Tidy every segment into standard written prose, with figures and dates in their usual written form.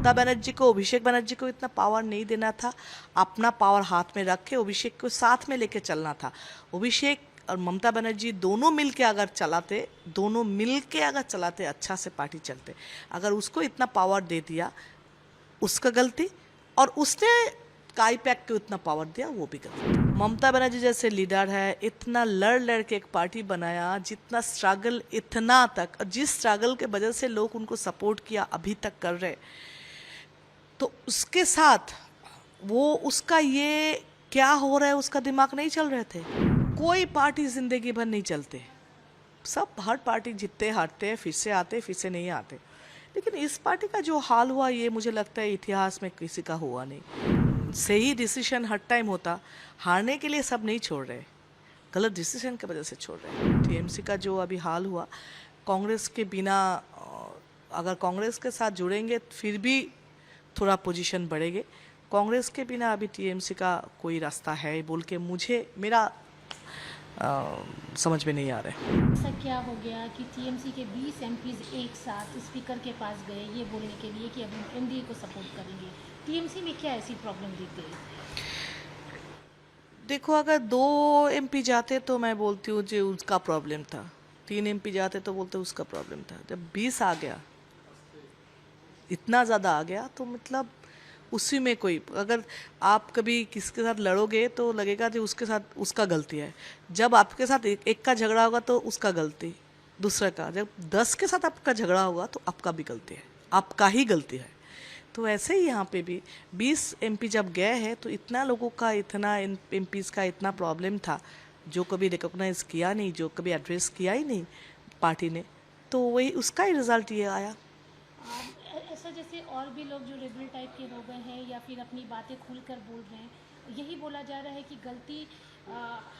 ममता बनर्जी को, अभिषेक बनर्जी को इतना पावर नहीं देना था, अपना पावर हाथ में रख के अभिषेक को साथ में लेके चलना था। अभिषेक और ममता बनर्जी दोनों मिल के अगर चलाते अच्छा से पार्टी चलते। अगर उसको इतना पावर दे दिया उसका गलती, और उसने काई पैक को इतना पावर दिया वो भी गलती। ममता बनर्जी जैसे लीडर है, इतना लड़ के एक पार्टी बनाया, जितना स्ट्रगल इतना तक, और जिस स्ट्रगल के वजह से लोग उनको सपोर्ट किया अभी तक कर रहे, तो उसके साथ वो उसका ये क्या हो रहा है उसका दिमाग नहीं चल रहे थे। कोई पार्टी जिंदगी भर नहीं चलते, सब हर पार्टी जीतते हारते फिर से आते फिर से नहीं आते, लेकिन इस पार्टी का जो हाल हुआ ये मुझे लगता है इतिहास में किसी का हुआ नहीं। सही डिसीजन हर टाइम होता, हारने के लिए सब नहीं छोड़ रहे, गलत डिसीजन की वजह से छोड़ रहे। टीएमसी का जो अभी हाल हुआ, कांग्रेस के बिना, अगर कांग्रेस के साथ जुड़ेंगे फिर भी थोड़ा पोजीशन बढ़ेंगे, कांग्रेस के बिना अभी टीएमसी का कोई रास्ता है बोल के मेरा समझ में नहीं आ रहा है। ऐसा क्या हो गया कि टीएमसी के 20 एमपीज एक साथ स्पीकर के पास गए ये बोलने के लिए कि अब हम एनडीए को सपोर्ट करेंगे? टीएमसी में क्या ऐसी प्रॉब्लम दिख गई? देखो, अगर 2 एमपी जाते तो मैं बोलती हूँ जो उसका प्रॉब्लम था, 3 एमपी जाते तो बोलते उसका प्रॉब्लम था। जब 20 आ गया, इतना ज़्यादा आ गया, तो मतलब उसी में कोई, अगर आप कभी किसी के साथ लड़ोगे तो लगेगा कि उसके साथ उसका गलती है, जब आपके साथ एक का झगड़ा होगा तो उसका गलती, दूसरे का, जब 10 के साथ आपका झगड़ा होगा तो आपका भी गलती है, आपका ही गलती है। तो ऐसे ही यहाँ पे भी 20 एमपी जब गए हैं तो इतना लोगों का, इतना एमपीज का इतना प्रॉब्लम था, जो कभी रिकॉग्नाइज किया नहीं, जो कभी एड्रेस किया ही नहीं पार्टी ने, तो वही उसका ही रिजल्ट ये आया। ऐसा जैसे और भी लोग जो रेबल टाइप के हो गए हैं या फिर अपनी बातें खुलकर बोल रहे हैं, यही बोला जा रहा है कि गलती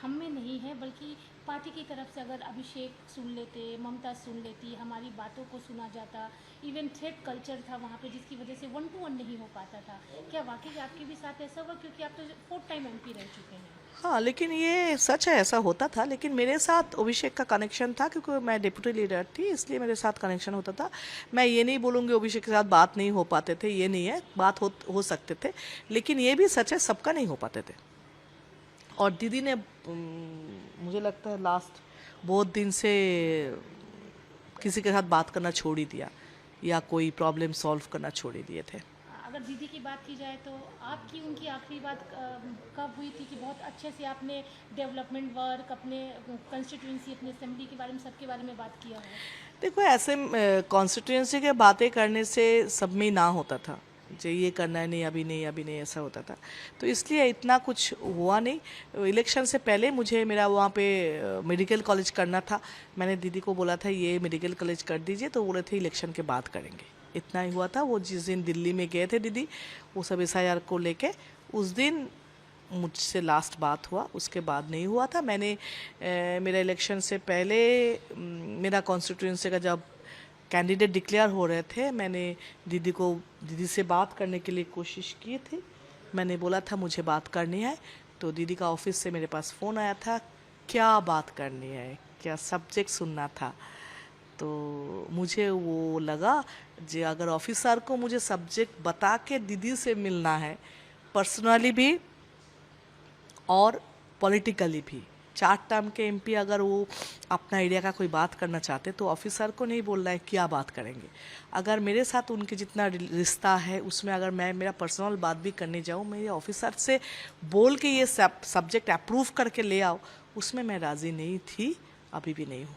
हम में नहीं है बल्कि पार्टी की तरफ से। अगर अभिषेक सुन लेते, ममता सुन लेती, हमारी बातों को सुना जाता, इवन थ्रेट कल्चर था वहाँ पे जिसकी वजह से 1 to 1 नहीं हो पाता था। क्या वाकई आपके भी साथ ऐसा हुआ? क्योंकि आप तो 4th टाइम एमपी रह चुके हैं। हाँ, लेकिन ये सच है, ऐसा होता था, लेकिन मेरे साथ अभिषेक का कनेक्शन था क्योंकि मैं डिप्टी लीडर थी, इसलिए मेरे साथ कनेक्शन होता था। मैं ये नहीं बोलूँगी अभिषेक के साथ बात नहीं हो पाते थे, ये नहीं है, बात हो सकते थे, लेकिन ये भी सच है सबका नहीं हो पाते थे। और दीदी ने मुझे लगता है लास्ट बहुत दिन से किसी के साथ बात करना छोड़ ही दिया, या कोई प्रॉब्लम सॉल्व करना छोड़ ही दिए थे। अगर दीदी की बात की जाए तो आपकी उनकी आखिरी बात कब हुई थी कि बहुत अच्छे से आपने डेवलपमेंट वर्क, अपने कंस्टिट्यूंसी, अपने असेंबली के बारे में, सबके बारे में बात किया हो? देखो, ऐसे कॉन्स्टिट्यूंसी के बातें करने से सब में ना होता था, जो ये करना है, नहीं अभी नहीं अभी नहीं, ऐसा होता था, तो इसलिए इतना कुछ हुआ नहीं। इलेक्शन से पहले मुझे मेरा वहाँ पे मेडिकल कॉलेज करना था, मैंने दीदी को बोला था ये मेडिकल कॉलेज कर दीजिए, तो बोले थे इलेक्शन के बाद करेंगे, इतना ही हुआ था। वो जिस दिन दिल्ली में गए थे दीदी, वो सब SIR को लेके, उस दिन मुझसे लास्ट बात हुआ, उसके बाद नहीं हुआ था। मैंने मेरा इलेक्शन से पहले मेरा कॉन्स्टिट्यूंसी का जब कैंडिडेट डिक्लेयर हो रहे थे, मैंने दीदी से बात करने के लिए कोशिश की थी। मैंने बोला था मुझे बात करनी है, तो दीदी का ऑफिस से मेरे पास फ़ोन आया था, क्या बात करनी है, क्या सब्जेक्ट सुनना था। तो मुझे वो लगा जो अगर ऑफिसर को मुझे सब्जेक्ट बता के दीदी से मिलना है, पर्सनली भी और पॉलिटिकली भी, 4 टर्म के एमपी अगर वो अपना एरिया का कोई बात करना चाहते तो ऑफिसर को नहीं बोलना है क्या बात करेंगे। अगर मेरे साथ उनके जितना रिश्ता है उसमें अगर मैं मेरा पर्सनल बात भी करने जाऊँ, मेरे ऑफिसर से बोल के ये सब्जेक्ट अप्रूव करके ले आओ, उसमें मैं राज़ी नहीं थी, अभी भी नहीं हूँ।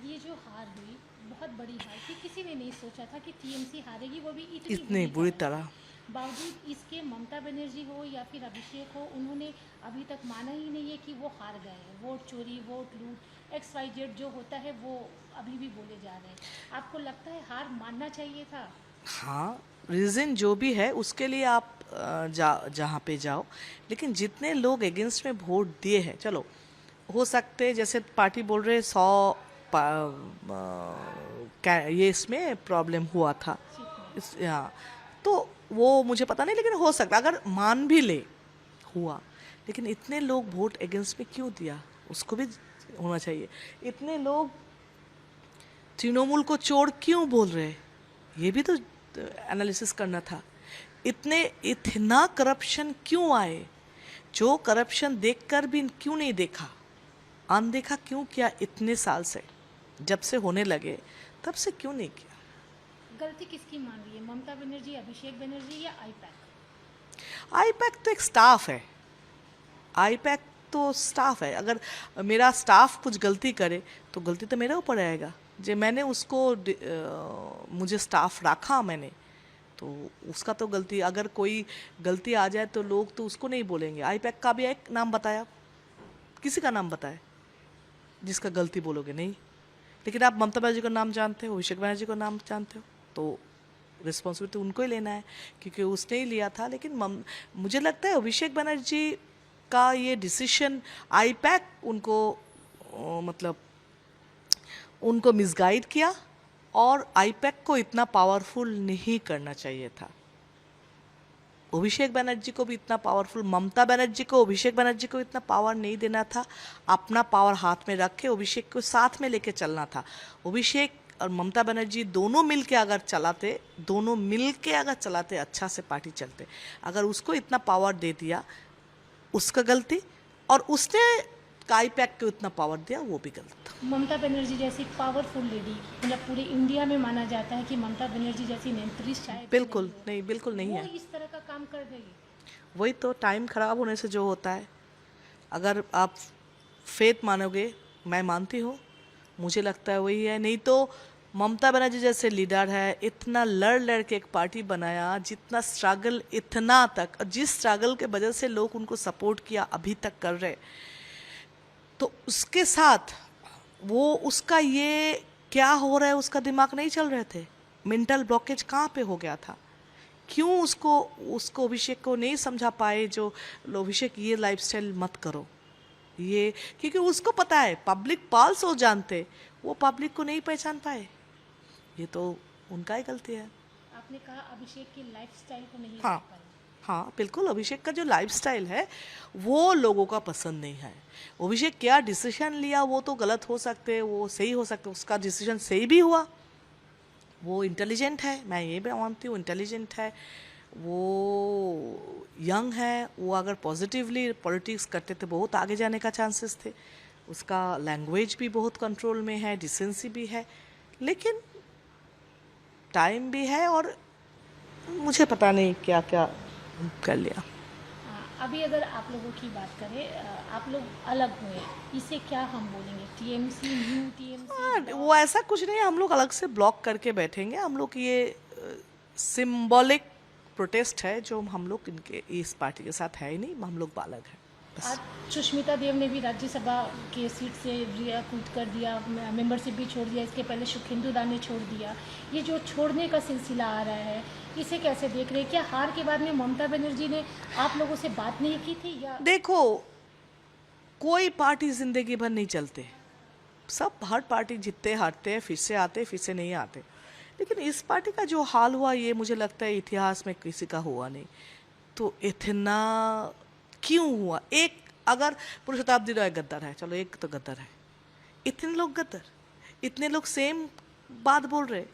ये जो हार हुई, बहुत बड़ी हार थी, किसी ने नहीं सोचा था कि टीएमसी हारेगी, वो भी इतनी बुरी तरह। बावजूद इसके ममता बनर्जी हो या फिर अभिषेक हो, उन्होंने अभी तक माना ही नहीं है कि वो हार गए हैं। वोट चोरी, वोट लूट, XYZ जो होता है वो अभी भी बोले जा रहे हैं। आपको लगता है हार मानना चाहिए था? हाँ, रीज़न जो भी है उसके लिए आप जहाँ पे जाओ, लेकिन जितने लोग अगेंस्ट में वोट दिए हैं, चलो हो सकते जैसे पार्टी बोल रहे 100 ये इसमें प्रॉब्लम हुआ था, हाँ, तो वो मुझे पता नहीं, लेकिन हो सकता अगर मान भी ले हुआ, लेकिन इतने लोग वोट अगेंस्ट में क्यों दिया, उसको भी होना चाहिए। इतने लोग तृणमूल को चोर क्यों बोल रहे, ये भी तो एनालिसिस करना था, इतना करप्शन क्यों आए, जो करप्शन देखकर भी क्यों नहीं देखा, अनदेखा क्यों किया इतने साल से, जब से होने लगे तब से क्यों नहीं किया। गलती किसकी मान रही है, ममता बनर्जी, अभिषेक बनर्जी या आईपैक? आईपैक तो एक स्टाफ है, आईपैक तो स्टाफ है। अगर मेरा स्टाफ कुछ गलती करे तो गलती तो मेरे ऊपर आएगा, जो मैंने उसको मुझे स्टाफ रखा मैंने, तो उसका तो गलती, अगर कोई गलती आ जाए तो लोग तो उसको नहीं बोलेंगे। आईपैक का भी एक नाम बताया, किसी का नाम बताए जिसका गलती बोलोगे नहीं। लेकिन आप ममता बनर्जी का नाम जानते हो, अभिषेक बनर्जी का नाम जानते हो, तो रिस्पॉन्सिबिलिटी उनको ही लेना है क्योंकि उसने ही लिया था। लेकिन मुझे लगता है अभिषेक बनर्जी का ये डिसीजन आईपैक उनको मतलब उनको मिसगाइड किया, और आईपैक को इतना पावरफुल नहीं करना चाहिए था। अभिषेक बनर्जी को भी इतना पावरफुल, ममता बनर्जी को अभिषेक बनर्जी को इतना पावर नहीं देना था। अपना पावर हाथ में रख के अभिषेक को साथ में लेके चलना था। अभिषेक और ममता बनर्जी दोनों मिल के अगर चलाते अच्छा से पार्टी चलते। अगर उसको इतना पावर दे दिया उसका गलती, और उसने आईपैक को इतना पावर दिया वो भी गलत था। ममता बनर्जी जैसी पावरफुल लेडी, मतलब पूरे इंडिया में माना जाता है कि ममता बनर्जी जैसी नेत्री शायद बिल्कुल नहीं, बिल्कुल नहीं वो है। इस तरह का काम कर देगी। वही तो टाइम खराब होने से जो होता है। अगर आप फेथ मानोगे, मैं मानती हूँ, मुझे लगता है वही है। नहीं तो ममता बनर्जी जैसे लीडर है, इतना लड़ के एक पार्टी बनाया, जितना स्ट्रगल इतना तक, और जिस स्ट्रगल के वजह से लोग उनको सपोर्ट किया अभी तक कर रहे, तो उसके साथ वो उसका ये क्या हो रहा है उसका दिमाग नहीं चल रहे थे। मेंटल ब्लॉकेज कहाँ पे हो गया था, क्यों उसको अभिषेक को नहीं समझा पाए, जो अभिषेक ये लाइफस्टाइल मत करो ये, क्योंकि उसको पता है पब्लिक पल्स हो जानते, वो पब्लिक को नहीं पहचान पाए। ये तो उनका ही गलती है। आपने कहा अभिषेक की लाइफस्टाइल को नहीं हाँ देख पाई। हाँ बिल्कुल, अभिषेक का जो लाइफस्टाइल है वो लोगों का पसंद नहीं है। अभिषेक क्या डिसीजन लिया वो तो गलत हो सकते, वो सही हो सकते, उसका डिसीजन सही भी हुआ। वो इंटेलिजेंट है, मैं ये भी मानती हूँ, इंटेलिजेंट है, वो यंग है, वो अगर पॉजिटिवली पॉलिटिक्स करते तो बहुत आगे जाने का चांसेस थे। उसका लैंग्वेज भी बहुत कंट्रोल में है, डिसेंसी भी है, लेकिन टाइम भी है, और मुझे पता नहीं क्या क्या कर लिया। अभी अगर आप लोगों की बात करें, आप लोग अलग हुए, इसे क्या हम बोलेंगे, टीएमसी, न्यू टीएमसी? वो ऐसा कुछ नहीं है, हम लोग अलग से ब्लॉक करके बैठेंगे। हम लोग ये सिंबॉलिक प्रोटेस्ट है जो हम लोग इनके इस पार्टी के साथ है ही नहीं, हम लोग अलग हैं बस। आज सुष्मिता देव ने भी राज्यसभा के सीट से क्विट कर दिया, मेंबरशिप भी छोड़ दिया। इसके पहले सुखेंदु दा ने छोड़ दिया। ये जो छोड़ने का सिलसिला आ रहा है, इसे कैसे देख रहे हैं? क्या हार के बाद में ममता बनर्जी ने आप लोगों से बात नहीं की थी, या? देखो, कोई पार्टी जिंदगी भर नहीं चलते, सब हर पार्टी जीतते हारते हैं, फिर से आते फिर से नहीं आते। लेकिन इस पार्टी का जो हाल हुआ ये मुझे लगता है इतिहास में किसी का हुआ नहीं। तो इतना क्यों हुआ? एक अगर पूरी शताब्दी राय गद्दार है, चलो एक तो गद्दार है, इतने लोग गद्दार, इतने लोग सेम बात बोल रहे,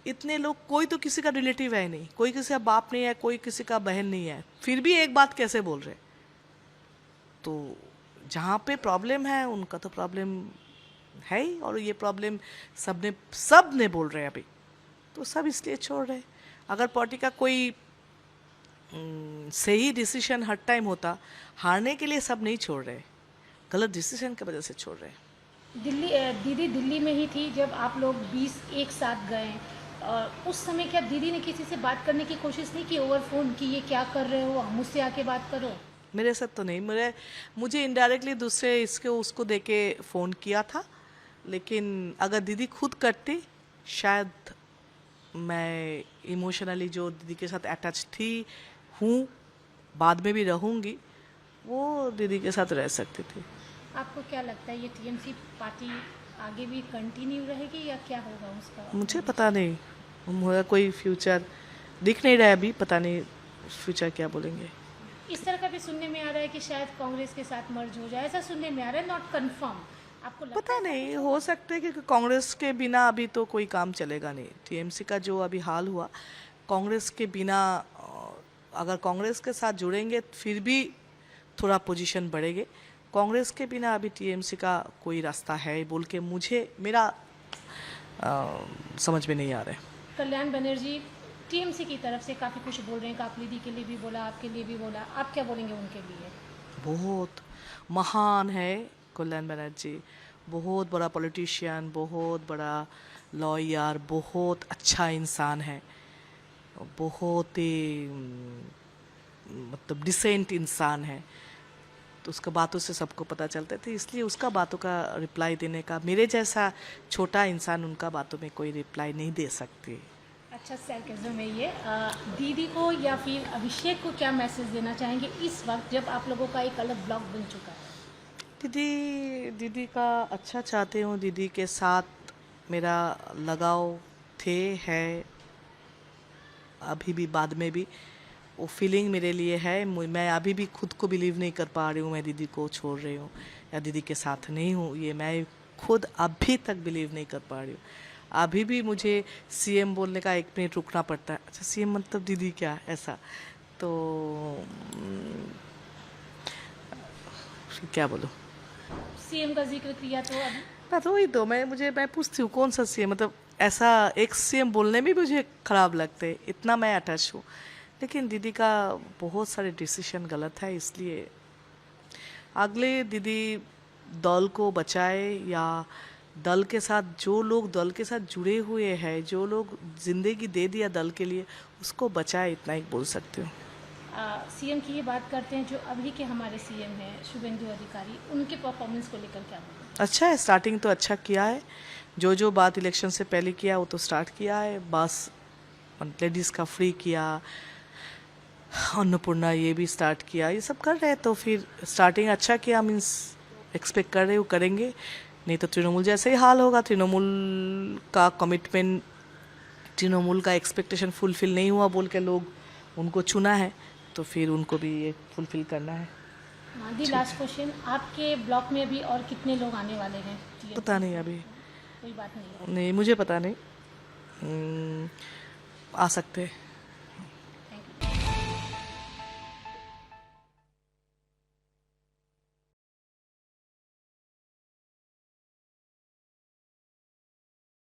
इतने लोग, कोई तो किसी का रिलेटिव है नहीं, कोई किसी का बाप नहीं है, कोई किसी का बहन नहीं है, फिर भी एक बात कैसे बोल रहे? तो जहाँ पे प्रॉब्लम है उनका तो प्रॉब्लम है ही, और ये प्रॉब्लम सब ने बोल रहे हैं अभी, तो सब इसलिए छोड़ रहे। अगर पार्टी का कोई सही डिसीजन हर टाइम होता, हारने के लिए सब नहीं छोड़ रहे, गलत डिसीजन की वजह से छोड़ रहे। दीदी दिल्ली में ही थी जब आप लोग 20 एक साथ गए, और उस समय क्या दीदी ने किसी से बात करने की कोशिश नहीं की ओवर फोन, कि ये क्या कर रहे हो, मुझसे आके बात करो? मेरे साथ तो नहीं, मुझे इनडायरेक्टली दूसरे उसको देके फ़ोन किया था। लेकिन अगर दीदी खुद करती, शायद मैं इमोशनली जो दीदी के साथ अटैच हूँ, बाद में भी रहूँगी, वो दीदी के साथ रह सकती थी। आपको क्या लगता है ये टीएमसी पार्टी आगे भी कंटिन्यू रहेगी या क्या होगा उसका? मुझे पता नहीं, मुझे कोई फ्यूचर दिख नहीं रहा है अभी, पता नहीं फ्यूचर क्या बोलेंगे। इस तरह का भी सुनने में आ रहा है कि शायद कांग्रेस के साथ मर्ज हो जाए, ऐसा सुनने में आ रहा है, नॉट कंफर्म। आपको लगता पता है नहीं, हो सकता है कि कांग्रेस के बिना अभी तो कोई काम चलेगा नहीं। टीएमसी का जो अभी हाल हुआ, कांग्रेस के बिना अगर कांग्रेस के साथ जुड़ेंगे फिर भी थोड़ा पोजीशन बढ़ेंगे। कांग्रेस के बिना अभी टीएमसी का कोई रास्ता है बोल के मुझे मेरा समझ में नहीं आ रहा है। कल्याण बनर्जी टीएमसी की तरफ से काफ़ी कुछ बोल रहे हैं, काकलिदी के लिए भी बोला, आपके लिए भी बोला, आप क्या बोलेंगे उनके लिए? बहुत महान है कल्याण बनर्जी, बहुत बड़ा पॉलिटिशियन, बहुत बड़ा लॉयर, बहुत अच्छा इंसान है, बहुत ही मतलब डिसेंट इंसान है। तो उसका बातों से सबको पता चलता था, इसलिए उसका बातों का रिप्लाई देने का मेरे जैसा छोटा इंसान उनका बातों में कोई रिप्लाई नहीं दे सकती। अच्छा सरकाज़म है ये। दीदी को या फिर अभिषेक को क्या मैसेज देना चाहेंगे इस वक्त जब आप लोगों का एक अलग ब्लॉक बन चुका है? दीदी का अच्छा चाहती हूँ, दीदी के साथ मेरा लगाव थे है अभी भी, बाद में भी वो फीलिंग मेरे लिए है। मैं अभी भी खुद को बिलीव नहीं कर पा रही हूँ मैं दीदी को छोड़ रही हूँ या दीदी के साथ नहीं हूँ, ये मैं खुद अभी तक बिलीव नहीं कर पा रही हूँ। अभी भी मुझे सीएम बोलने का 1 मिनट रुकना पड़ता है, अच्छा सीएम मतलब दीदी क्या, ऐसा तो क्या बोलूँ। सीएम का जिक्र किया तो अभी मैं तो वही तो मैं पूछती हूँ कौन सा सीएम, मतलब ऐसा एक सीएम बोलने में मुझे खराब लगते, इतना मैं अटैच हूँ। लेकिन दीदी का बहुत सारे डिसीजन गलत है, इसलिए अगले दीदी दल को बचाए या दल के साथ जो लोग दल के साथ जुड़े हुए हैं, जो लोग जिंदगी दे दिया दल के लिए, उसको बचाए, इतना ही बोल सकती हूँ। सीएम की ये बात करते हैं जो अभी के हमारे सीएम हैं शुभेंदु अधिकारी, उनके परफॉर्मेंस को लेकर क्या बोलेंगे? अच्छा है, स्टार्टिंग तो अच्छा किया है, जो बात इलेक्शन से पहले किया वो तो स्टार्ट किया है, बस लेडीज़ का फ्री किया, अन्नपूर्णा ये भी स्टार्ट किया, ये सब कर रहे हैं, तो फिर स्टार्टिंग अच्छा किया, मीन्स एक्सपेक्ट कर रहे हो करेंगे, नहीं तो तृणमूल जैसे ही हाल होगा। तृणमूल का कमिटमेंट, तृणमूल का एक्सपेक्टेशन फुलफिल नहीं हुआ बोल के लोग उनको चुना है, तो फिर उनको भी ये फुलफिल करना है। दी लास्ट क्वेश्चन, आपके ब्लॉक में अभी और कितने लोग आने वाले हैं? पता नहीं अभी, कोई बात नहीं है। नहीं मुझे पता नहीं, आ सकते हैं।